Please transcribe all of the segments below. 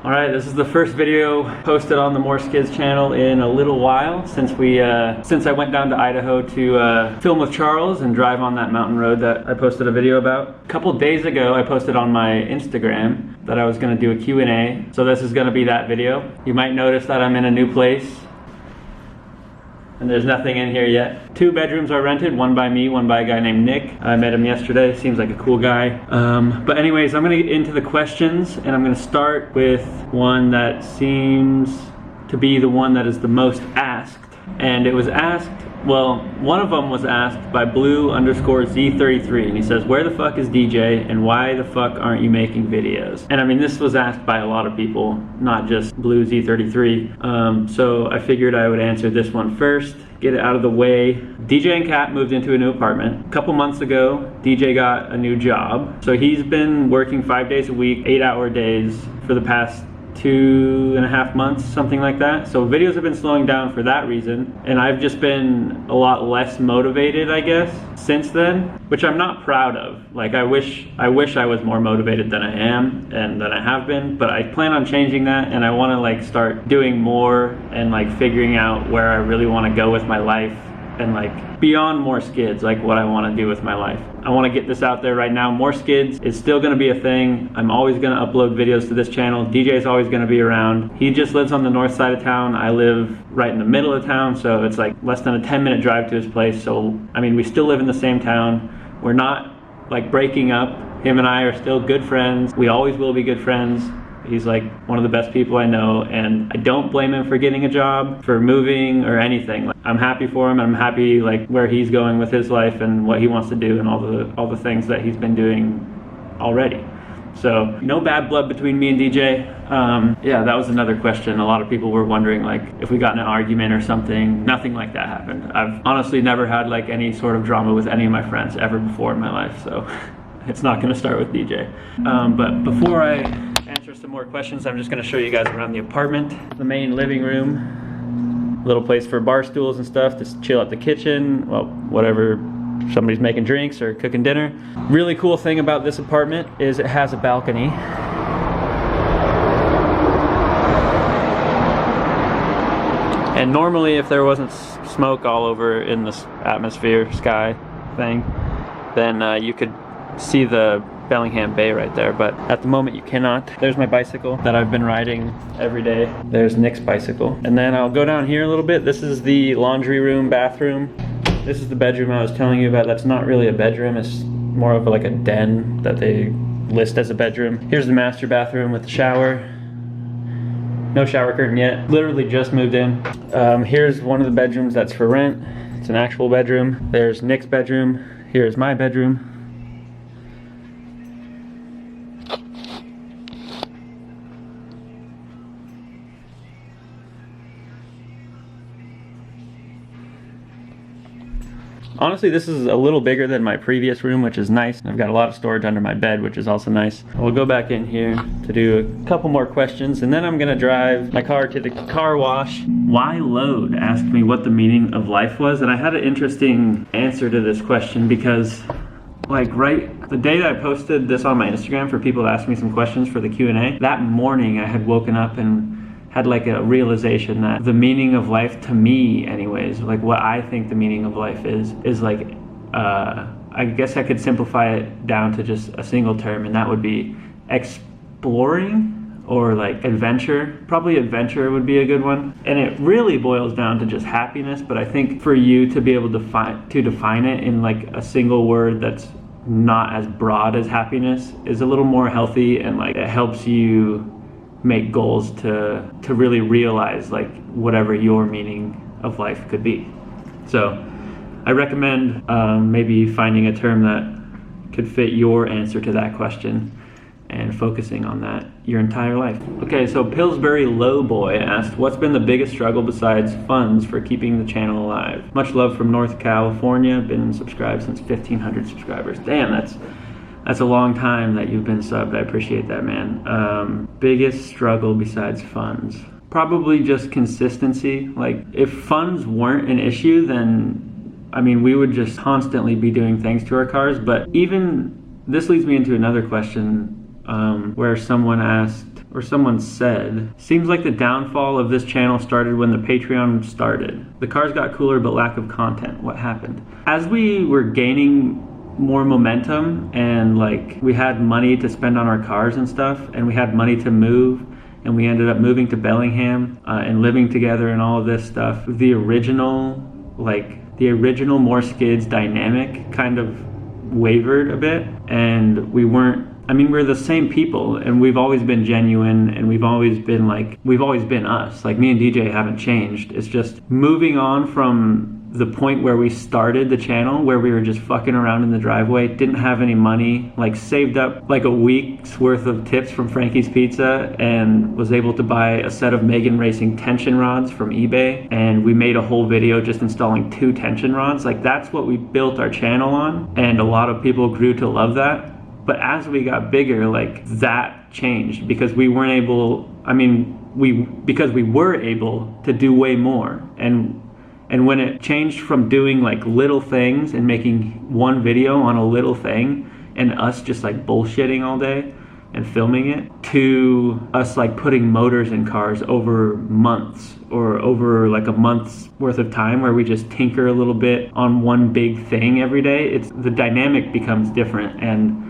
All right, this is the first video posted on the More Skids channel in a little while since I went down to Idaho to film with Charles and drive on that mountain road that I posted a video about. A couple days ago, I posted on my Instagram that I was gonna do a Q&A, so this is gonna be that video. You might notice that I'm in a new place and there's nothing in here yet. 2 bedrooms are rented, one by me, one by a guy named Nick. I met him yesterday, seems like a cool guy. But anyways, I'm gonna get into the questions and I'm gonna start with one that seems to be the one that is the most asked. And it was asked, well, one of them was asked by blue_Z33, and he says, where the fuck is DJ and why the fuck aren't you making videos? And I mean, this was asked by a lot of people, not just blue_Z33. So I figured I would answer this one first, get it out of the way. DJ and Kat moved into a new apartment. A couple months ago, DJ got a new job. So he's been working 5 days a week, 8-hour days for the past 2.5 months, something like that. So videos have been slowing down for that reason, and I've just been a lot less motivated, I guess, since then, which I'm not proud of. Like, I wish I was more motivated than I am and than I have been, but I plan on changing that, and I want to like start doing more and like figuring out where I really want to go with my life and like beyond More Skids, like what I want to do with my life. I want to get this out there right now. More Skids is still going to be a thing. I'm always going to upload videos to this channel. DJ is always going to be around. He just lives on the north side of town. I live right in the middle of town, so it's like less than a 10-minute drive to his place. So I mean, we still live in the same town. We're not like breaking up. Him and I are still good friends. We always will be good friends. He's like one of the best people I know, and I don't blame him for getting a job, for moving or anything. Like, I'm happy for him. I'm happy like where he's going with his life and what he wants to do and all the things that he's been doing already. So no bad blood between me and DJ. Yeah, that was another question. A lot of people were wondering like if we got in an argument or something. Nothing like that happened. I've honestly never had like any sort of drama with any of my friends ever before in my life, so it's not gonna start with DJ. But before I answer some more questions, I'm just going to show you guys around the apartment. The main living room, little place for bar stools and stuff to chill at the kitchen, well, whatever, somebody's making drinks or cooking dinner. Really cool thing about this apartment is it has a balcony. And normally if there wasn't smoke all over in this atmosphere, sky thing, then you could see the Bellingham Bay right there, but at the moment you cannot. There's my bicycle that I've been riding every day. There's Nick's bicycle. And then I'll go down here a little bit. This is the laundry room, bathroom. This is the bedroom I was telling you about. That's not really a bedroom. It's more of like a den that they list as a bedroom. Here's the master bathroom with the shower. No shower curtain yet. Literally just moved in. Here's one of the bedrooms that's for rent. It's an actual bedroom. There's Nick's bedroom. Here's my bedroom. Honestly, this is a little bigger than my previous room, which is nice. I've got a lot of storage under my bed, which is also nice. We'll go back in here to do a couple more questions, and then I'm gonna drive my car to the car wash. Why Load asked me what the meaning of life was, and I had an interesting answer to this question because like right the day that I posted this on my Instagram for people to ask me some questions for the Q&A, that morning I had woken up and had like a realization that the meaning of life, to me anyways, like what I think the meaning of life is like, I guess I could simplify it down to just a single term, and that would be exploring or like adventure. Probably adventure would be a good one. And it really boils down to just happiness, but I think for you to be able to define it in like a single word that's not as broad as happiness is a little more healthy, and like it helps you make goals to really realize like whatever your meaning of life could be. So I recommend maybe finding a term that could fit your answer to that question and focusing on that your entire life. Okay, so Pillsbury Lowboy asked, what's been the biggest struggle besides funds for keeping the channel alive? Much love from North California, been subscribed since 1,500 subscribers. Damn, that's a long time that you've been subbed. I appreciate that, man. Biggest struggle besides funds? Probably just consistency. Like, if funds weren't an issue, then, I mean, we would just constantly be doing things to our cars. But even, this leads me into another question where someone asked, or someone said, seems like the downfall of this channel started when the Patreon started. The cars got cooler but lack of content. What happened? As we were gaining more momentum and like we had money to spend on our cars and stuff, and we had money to move, and we ended up moving to Bellingham and living together and all of this stuff, the original More Skids dynamic kind of wavered a bit, and we weren't, I mean, we're the same people, and we've always been genuine, and we've always been us. Like, me and DJ haven't changed. It's just moving on from the point where we started the channel, where we were just fucking around in the driveway, didn't have any money, like saved up like a week's worth of tips from Frankie's Pizza, and was able to buy a set of Megan Racing tension rods from eBay, and we made a whole video just installing 2 tension rods. Like, that's what we built our channel on, and a lot of people grew to love that. But as we got bigger, like, that changed because we weren't able, because we were able to do way more. And when it changed from doing like little things and making one video on a little thing and us just like bullshitting all day and filming it, to us like putting motors in cars over months or over like a month's worth of time, where we just tinker a little bit on one big thing every day, the dynamic becomes different. And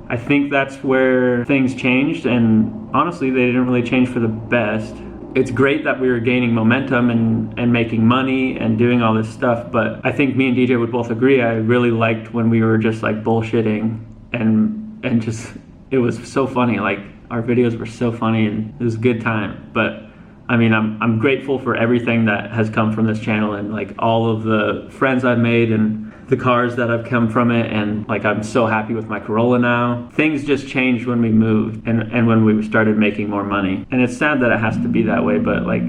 I think that's where things changed, and honestly they didn't really change for the best. It's great that we were gaining momentum and making money and doing all this stuff, but I think me and DJ would both agree, I really liked when we were just like bullshitting and just, it was so funny. Like, our videos were so funny and it was a good time. But I mean, I'm grateful for everything that has come from this channel, and like all of the friends I've made and the cars that have come from it, and like I'm so happy with my Corolla now. Things just changed when we moved and when we started making more money. And it's sad that it has to be that way, but like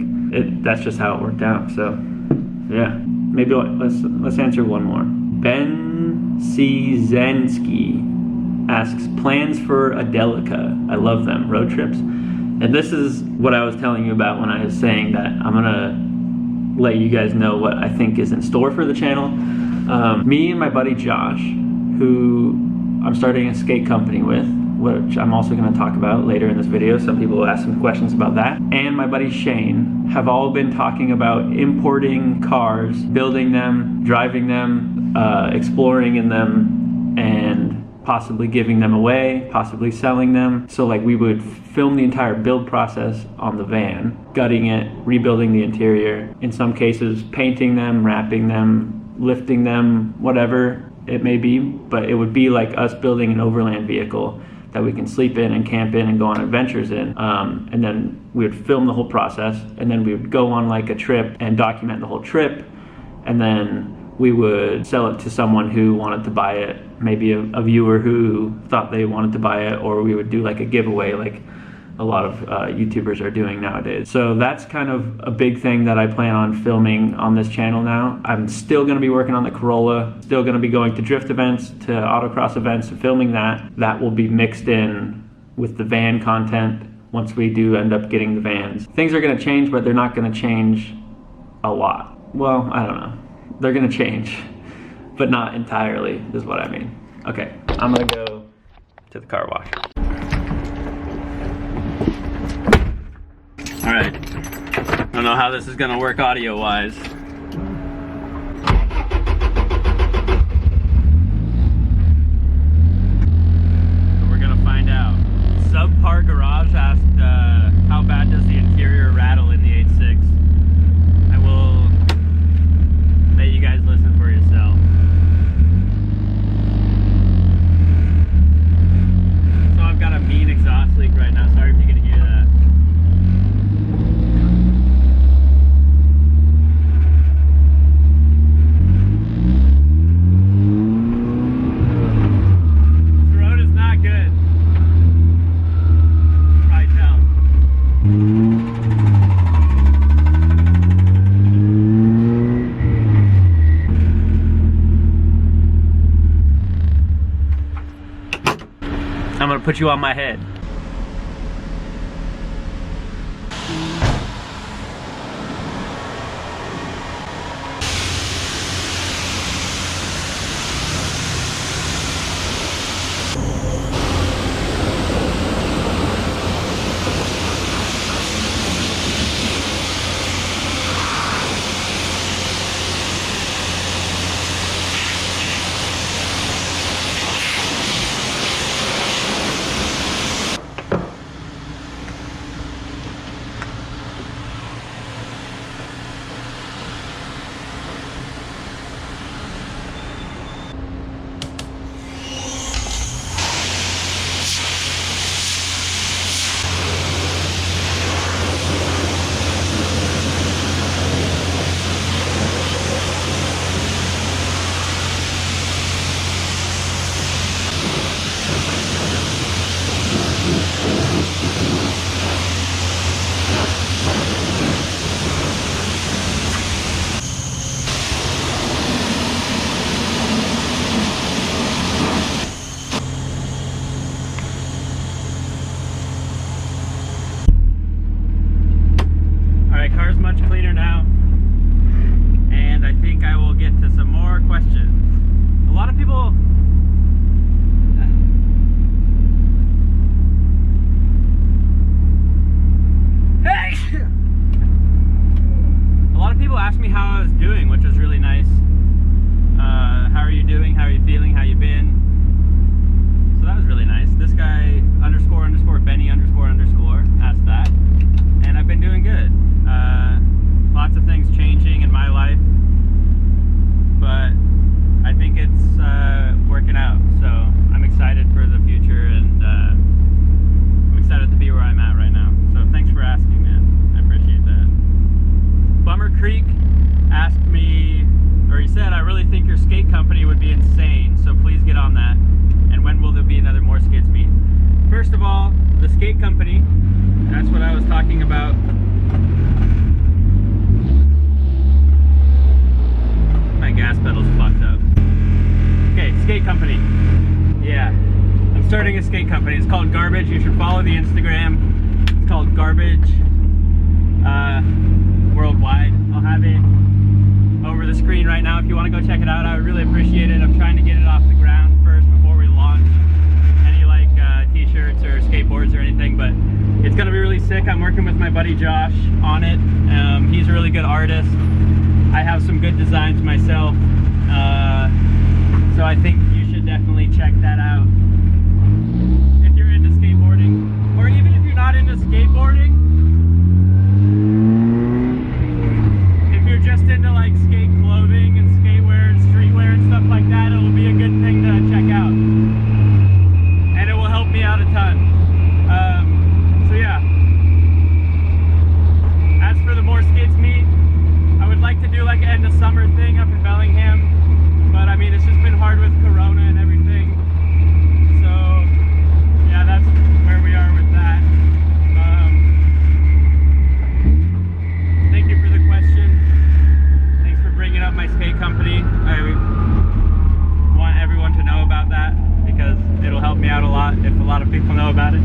that's just how it worked out. So yeah, maybe let's answer one more. Ben Czenzki asks, plans for a Delica. I love them, road trips. And this is what I was telling you about when I was saying that I'm gonna let you guys know what I think is in store for the channel. Me and my buddy Josh, who I'm starting a skate company with, which I'm also going to talk about later in this video. Some people will ask some questions about that. And my buddy Shane have all been talking about importing cars, building them, driving them, exploring in them, and possibly giving them away, possibly selling them. So like, we would film the entire build process on the van, gutting it, rebuilding the interior, in some cases painting them, wrapping them, lifting them, whatever it may be. But it would be like us building an overland vehicle that we can sleep in and camp in and go on adventures in. And then we would film the whole process, and then we would go on like a trip and document the whole trip, and then we would sell it to someone who wanted to buy it, maybe a viewer who thought they wanted to buy it, or we would do like a giveaway like a lot of YouTubers are doing nowadays. So that's kind of a big thing that I plan on filming on this channel now. I'm still gonna be working on the Corolla, still gonna be going to drift events, to autocross events, filming that. That will be mixed in with the van content once we do end up getting the vans. Things are gonna change, but they're not gonna change a lot. Well, I don't know. They're gonna change, but not entirely, is what I mean. Okay, I'm gonna go to the car wash. All right, I don't know how this is gonna work audio-wise. We're gonna find out. Subpar Garage asked, how bad does the interior rattle in the 86? I will let you guys listen for yourself. So I've got a mean exhaust leak right now. Sorry if you can hear that. This road is not good. Probably tell. I'm gonna put you on my head. skate company. That's what I was talking about. My gas pedal's fucked up. Okay, skate company. Yeah, I'm starting a skate company. It's called Garbage. You should follow the Instagram. It's called Garbage Worldwide. I'll have it over the screen right now if you want to go check it out. I would really appreciate it. I'm trying to get it off the ground first before we launch any like t-shirts or skateboards or anything, but it's gonna be really sick. I'm working with my buddy Josh on it. He's a really good artist. I have some good designs myself, so I think you should definitely check that out if you're into skateboarding, or even if you're not into skateboarding. If you're just into like skate clothing and skatewear and streetwear and stuff like that, it'll be a good thing to check out, and it will help me out a ton. So yeah, as for the More Skids meet, I would like to do like an end of summer thing up in Bellingham, but I mean it's just been hard with Corona and everything. So yeah, that's where we are with that. Thank you for the question. Thanks for bringing up my skate company. I want everyone to know about that because it'll help me out a lot if a lot of people know about it.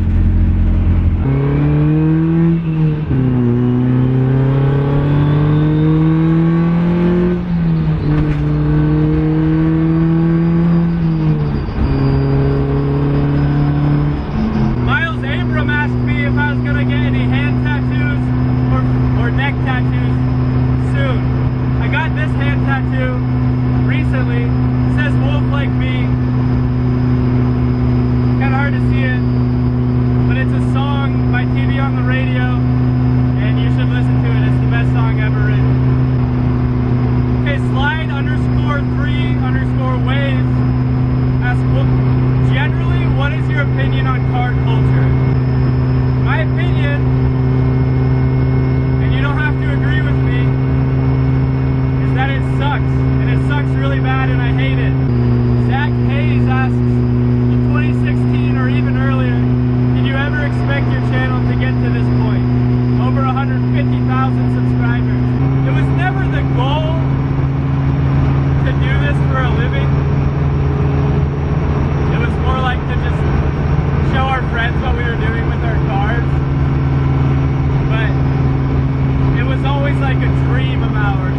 Like a dream of ours